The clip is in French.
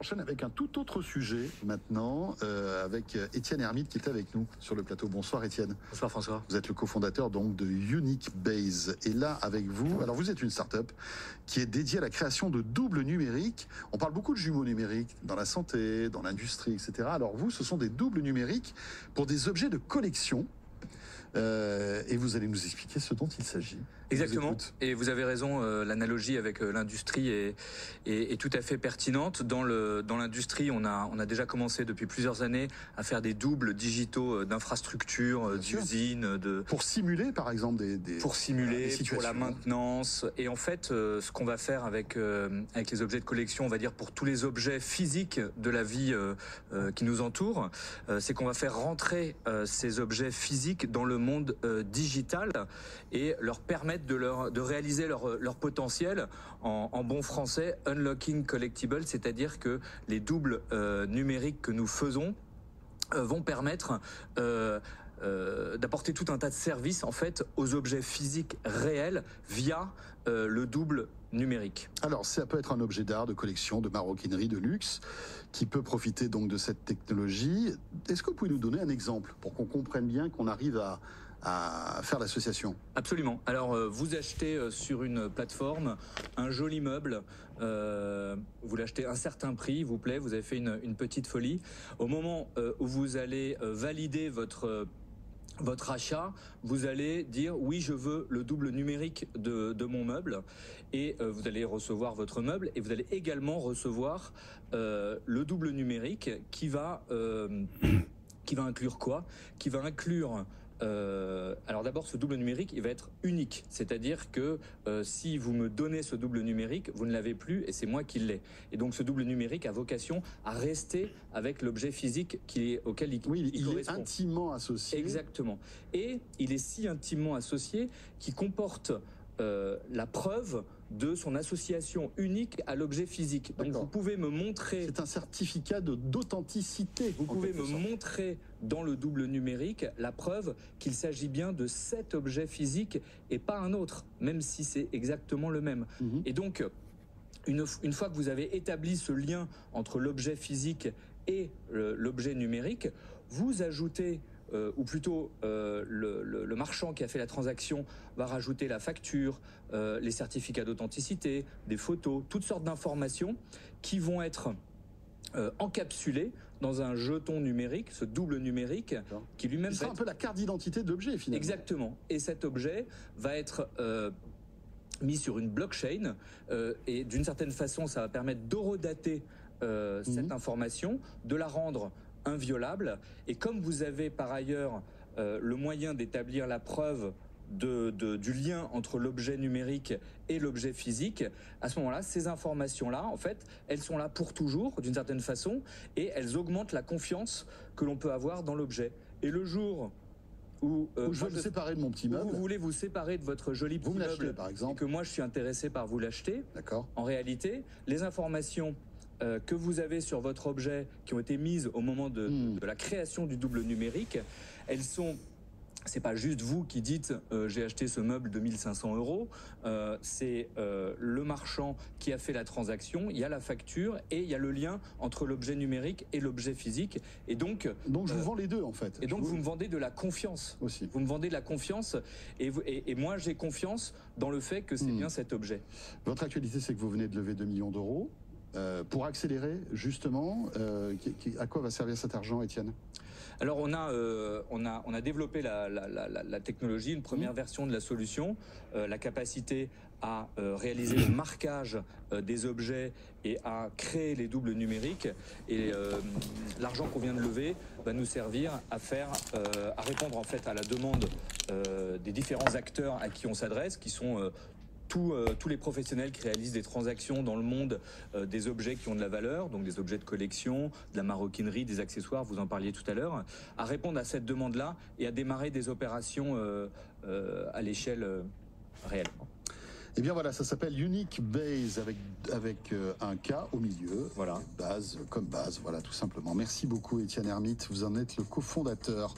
enchaîne avec un tout autre sujet maintenant, avec Étienne Hermite qui est avec nous sur le plateau. Bonsoir Étienne. Bonsoir François. Vous êtes le cofondateur donc de Unique Base. Et là avec vous, alors vous êtes une start-up qui est dédiée à la création de doubles numériques. On parle beaucoup de jumeaux numériques dans la santé, dans l'industrie, etc. Alors vous, ce sont des doubles numériques pour des objets de collection. Et vous allez nous expliquer ce dont il s'agit. Exactement. Et vous avez raison, l'analogie avec l'industrie est tout à fait pertinente. Dans l'industrie, on a déjà commencé depuis plusieurs années à faire des doubles digitaux d'infrastructures, d'usines, pour simuler par exemple pour simuler, pour la maintenance. Et en fait, ce qu'on va faire avec les objets de collection, on va dire pour tous les objets physiques de la vie qui nous entoure, c'est qu'on va faire rentrer ces objets physiques dans le monde digital et leur permettre de réaliser leur potentiel en bon français, unlocking collectible, c'est-à-dire que les doubles numériques que nous faisons vont permettre d'apporter tout un tas de services en fait aux objets physiques réels via le double numérique. Alors ça peut être un objet d'art, de collection, de maroquinerie, de luxe, qui peut profiter donc de cette technologie. Est-ce que vous pouvez nous donner un exemple pour qu'on comprenne bien qu'on arrive à faire l'association? Absolument. Alors, vous achetez sur une plateforme un joli meuble, vous l'achetez à un certain prix, il vous plaît, vous avez fait une petite folie. Au moment où vous allez valider votre achat, vous allez dire oui, je veux le double numérique de mon meuble, et vous allez recevoir votre meuble et vous allez également recevoir le double numérique qui va inclure quoi? Qui va inclure alors d'abord, ce double numérique, il va être unique, c'est-à-dire que si vous me donnez ce double numérique, vous ne l'avez plus et c'est moi qui l'ai. Et donc ce double numérique a vocation à rester avec l'objet physique auquel il correspond. Est intimement associé. Exactement. Et il est si intimement associé qu'il comporte la preuve de son association unique à l'objet physique. Donc vous pouvez me montrer... C'est un certificat d'authenticité. Vous pouvez me montrer dans le double numérique la preuve qu'il s'agit bien de cet objet physique et pas un autre, même si c'est exactement le même. Et donc, une fois que vous avez établi ce lien entre l'objet physique et l'objet numérique, vous ajoutez... ou plutôt le marchand qui a fait la transaction va rajouter la facture, les certificats d'authenticité, des photos, toutes sortes d'informations qui vont être encapsulées dans un jeton numérique, ce double numérique, qui lui-même... C'est un peu la carte d'identité de l'objet finalement. Exactement. Et cet objet va être... mis sur une blockchain et d'une certaine façon ça va permettre d'horodater cette information, de la rendre inviolable. Et comme vous avez par ailleurs le moyen d'établir la preuve du lien entre l'objet numérique et l'objet physique, à ce moment-là, ces informations-là, en fait, elles sont là pour toujours, d'une certaine façon, et elles augmentent la confiance que l'on peut avoir dans l'objet. Et le jour où je veux me séparer de mon petit meuble, vous voulez vous séparer de votre joli petit meuble, par exemple, et que moi je suis intéressé par vous l'acheter, en réalité, les informations que vous avez sur votre objet, qui ont été mises au moment de la création du double numérique, elles sont... C'est pas juste vous qui dites j'ai acheté ce meuble de 1500 €, c'est le marchand qui a fait la transaction, il y a la facture et il y a le lien entre l'objet numérique et l'objet physique. Et donc je vous vends les deux en fait. Et donc vous me vendez de la confiance aussi. Vous me vendez de la confiance et moi j'ai confiance dans le fait que c'est bien cet objet. Votre actualité, c'est que vous venez de lever 2 millions d'euros. Pour accélérer justement, à quoi va servir cet argent, Étienne? Alors on a développé la technologie, une première version de la solution, la capacité à réaliser le marquage des objets et à créer les doubles numériques. Et l'argent qu'on vient de lever va nous servir à répondre en fait à la demande des différents acteurs à qui on s'adresse, qui sont tous les professionnels qui réalisent des transactions dans le monde des objets qui ont de la valeur, donc des objets de collection, de la maroquinerie, des accessoires, vous en parliez tout à l'heure, à répondre à cette demande-là et à démarrer des opérations à l'échelle réelle. Eh bien voilà, ça s'appelle Unique Base avec un K au milieu. Voilà. Base comme base, voilà tout simplement. Merci beaucoup Étienne Hermite, vous en êtes le cofondateur.